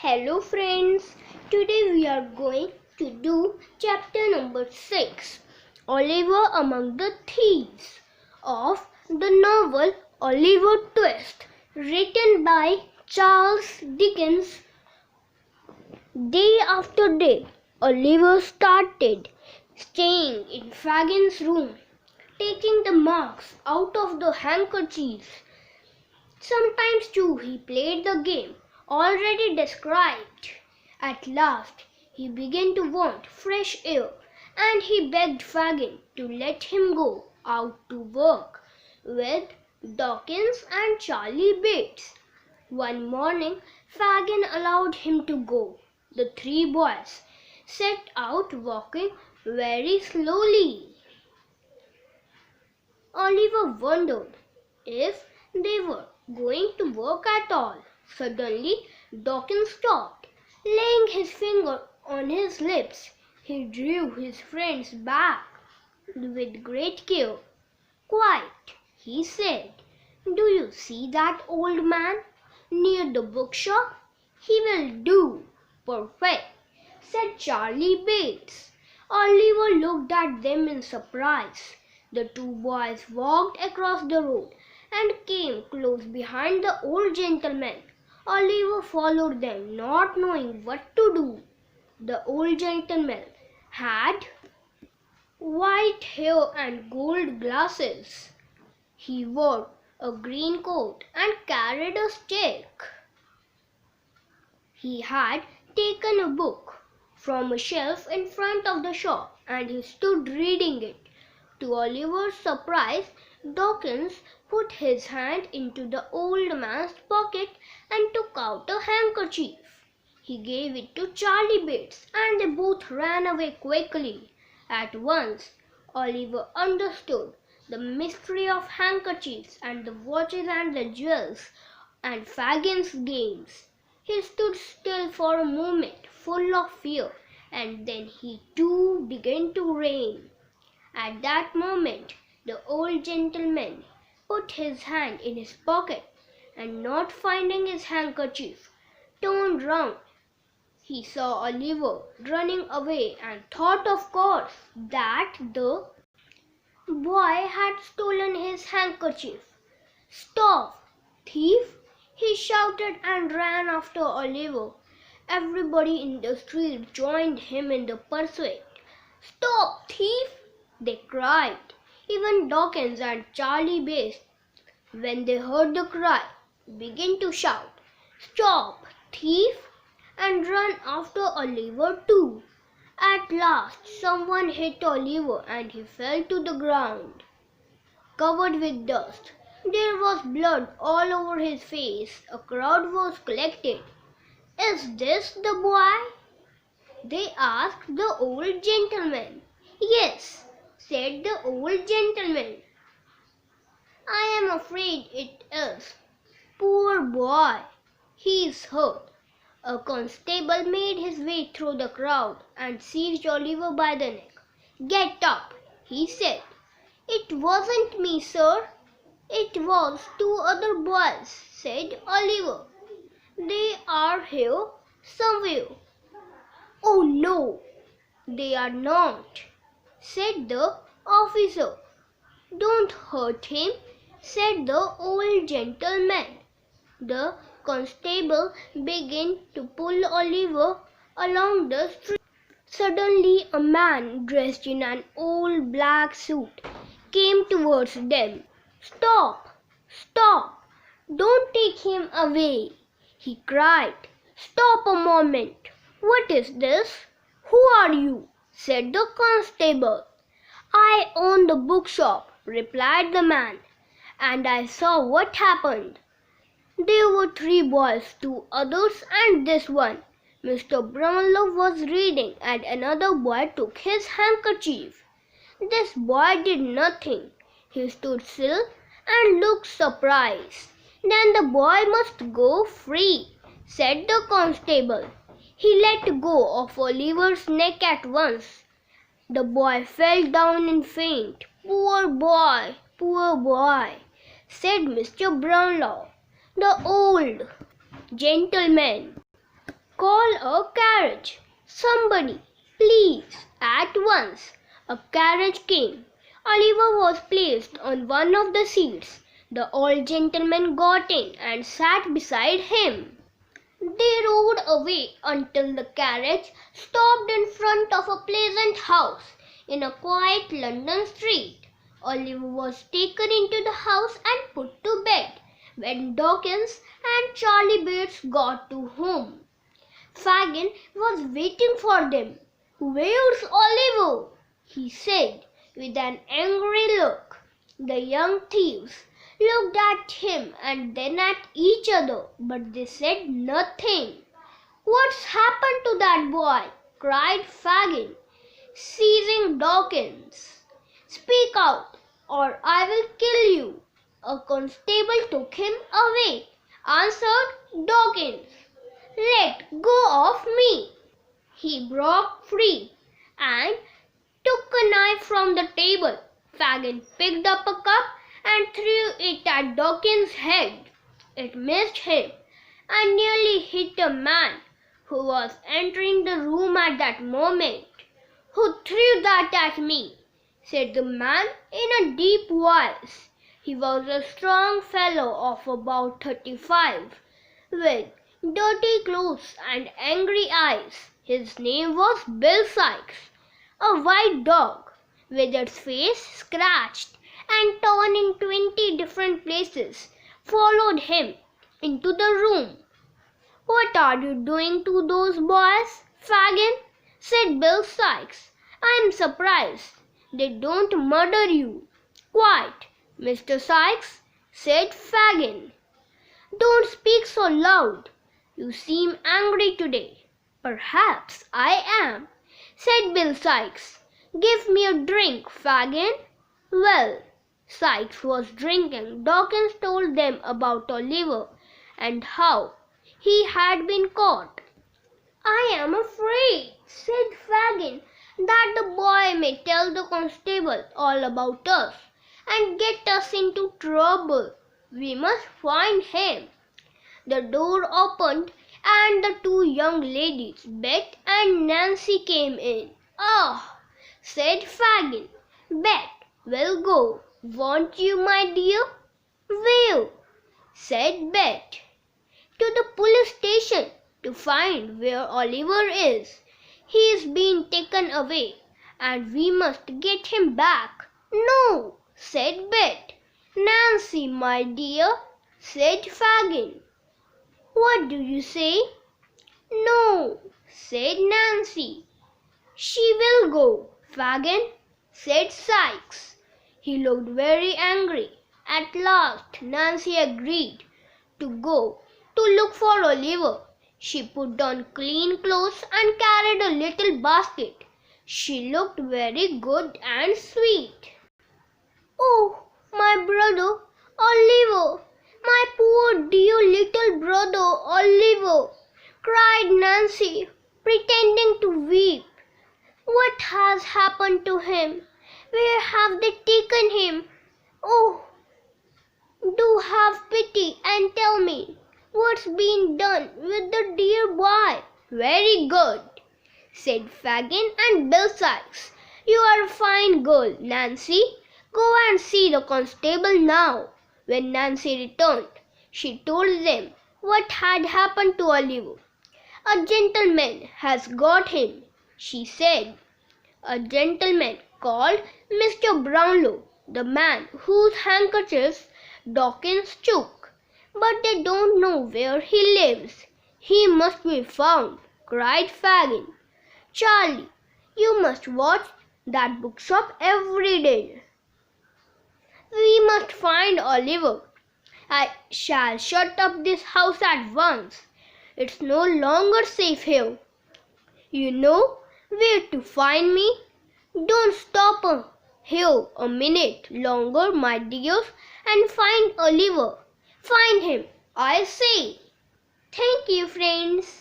Hello friends, today we are going to do chapter number 6, Oliver Among the Thieves of the novel Oliver Twist, written by Charles Dickens. Day after day, Oliver started staying in Fagin's room, taking the marks out of the handkerchiefs. Sometimes too he played the game already described. At last he began to want fresh air, and he begged Fagin to let him go out to work with Dawkins and Charlie Bates. One morning Fagin allowed him to go. The three boys set out walking very slowly. Oliver wondered if they were going to work at all. Suddenly, Dawkins stopped. Laying his finger on his lips, he drew his friends back with great care. "Quiet," he said. "Do you see that old man near the bookshop? He will do." "Perfect," said Charlie Bates. Oliver looked at them in surprise. The two boys walked across the road and came close behind the old gentleman. Oliver followed them, not knowing what to do. The old gentleman had white hair and gold glasses. He wore a green coat and carried a stick. He had taken a book from a shelf in front of the shop, and he stood reading it. To Oliver's surprise, Dawkins put his hand into the old man's pocket and took out a handkerchief. He gave it to Charlie Bates, and they both ran away quickly. At once, Oliver understood the mystery of handkerchiefs and the watches and the jewels and Fagin's games. He stood still for a moment, full of fear, and then he too began to rain. At that moment, the old gentleman put his hand in his pocket and, not finding his handkerchief, turned round. He saw Oliver running away and thought, of course, that the boy had stolen his handkerchief. "Stop, thief!" he shouted and ran after Oliver. Everybody in the street joined him in the pursuit. "Stop, thief!" they cried. Even Dawkins and Charlie Bates, when they heard the cry, began to shout, "Stop, thief!" and run after Oliver too. At last someone hit Oliver and he fell to the ground, covered with dust. There was blood all over his face. A crowd was collected. "Is this the boy?" they asked the old gentleman. "Yes," said the old gentleman. "I am afraid it is. Poor boy, he is hurt." A constable made his way through the crowd and seized Oliver by the neck. "Get up," he said. "It wasn't me, sir. It was two other boys," said Oliver. "They are here somewhere." "Oh no, they are not," said the officer. "Don't hurt him," said the old gentleman. The constable began to pull Oliver along the street. Suddenly a man dressed in an old black suit came towards them. "Stop! Stop! Don't take him away!" he cried. "Stop a moment! What is this?" "Who are you?" said the constable. "I own the bookshop," replied the man, "and I saw what happened. There were three boys, two others, and this one. Mr. Brownlow was reading, and another boy took his handkerchief. This boy did nothing. He stood still and looked surprised." "Then the boy must go free," said the constable. He let go of Oliver's neck at once. The boy fell down in faint. "Poor boy, poor boy," said Mr. Brownlow. The old gentleman Call a carriage. Somebody, please, at once. A carriage came. Oliver was placed on one of the seats. The old gentleman got in and sat beside him. They rode away until the carriage stopped in front of a pleasant house in a quiet London street. Oliver was taken into the house and put to bed. When Dawkins and Charlie Bates got to home, Fagin was waiting for them. "Where's Oliver?" he said with an angry look. The young thieves looked at him and then at each other, but they said nothing. "What's happened to that boy?" cried Fagin, seizing Dawkins. "Speak out, or I will kill you." "A constable took him away," answered Dawkins. "Let go of me." He broke free and took a knife from the table. Fagin picked up a cup and threw it at Dawkins' head. It missed him and nearly hit a man who was entering the room at that moment. "Who threw that at me?" said the man in a deep voice. He was a strong fellow of about 35, with dirty clothes and angry eyes. His name was Bill Sykes. A white dog, with its face scratched and torn in 20 different places, followed him into the room. "What are you doing to those boys, Fagin?" said Bill Sykes. "I'm surprised they don't murder you." "Quite, Mr. Sykes," said Fagin. "Don't speak so loud. You seem angry today." "Perhaps I am," said Bill Sykes. "Give me a drink, Fagin." Well, Sykes was drinking. Dawkins told them about Oliver and how he had been caught. "I am afraid," said Fagin, "that the boy may tell the constable all about us and get us into trouble. We must find him." The door opened and the two young ladies, Bet and Nancy, came in. "Ah," said Fagin, "Bet will go, won't you, my dear?" "Where?" said Bet. "To the police station to find where Oliver is. He's been taken away and we must get him back." "No," said Bet. "Nancy, my dear," said Fagin. "What do you say?" "No," said Nancy. "She will go, Fagin," said Sykes. He looked very angry. At last Nancy agreed to go to look for Oliver. She put on clean clothes and carried a little basket. She looked very good and sweet. "Oh, my brother Oliver! My poor dear little brother Oliver!" cried Nancy, pretending to weep. "What has happened to him? Where have they taken him? Oh, do have pity and tell me what's been done with the dear boy." "Very good," said Fagin and Bill Sykes. "You are a fine girl, Nancy. Go and see the constable now." When Nancy returned, she told them what had happened to Oliver. "A gentleman has got him," she said. "A gentleman called Mr. Brownlow, the man whose handkerchiefs Dawkins took. But they don't know where he lives." "He must be found," cried Fagin. "Charlie, you must watch that bookshop every day. We must find Oliver. I shall shut up this house at once. It's no longer safe here. You know where to find me. Don't stop here a minute longer, my dears, and find Oliver. Find him, I say." Thank you, friends.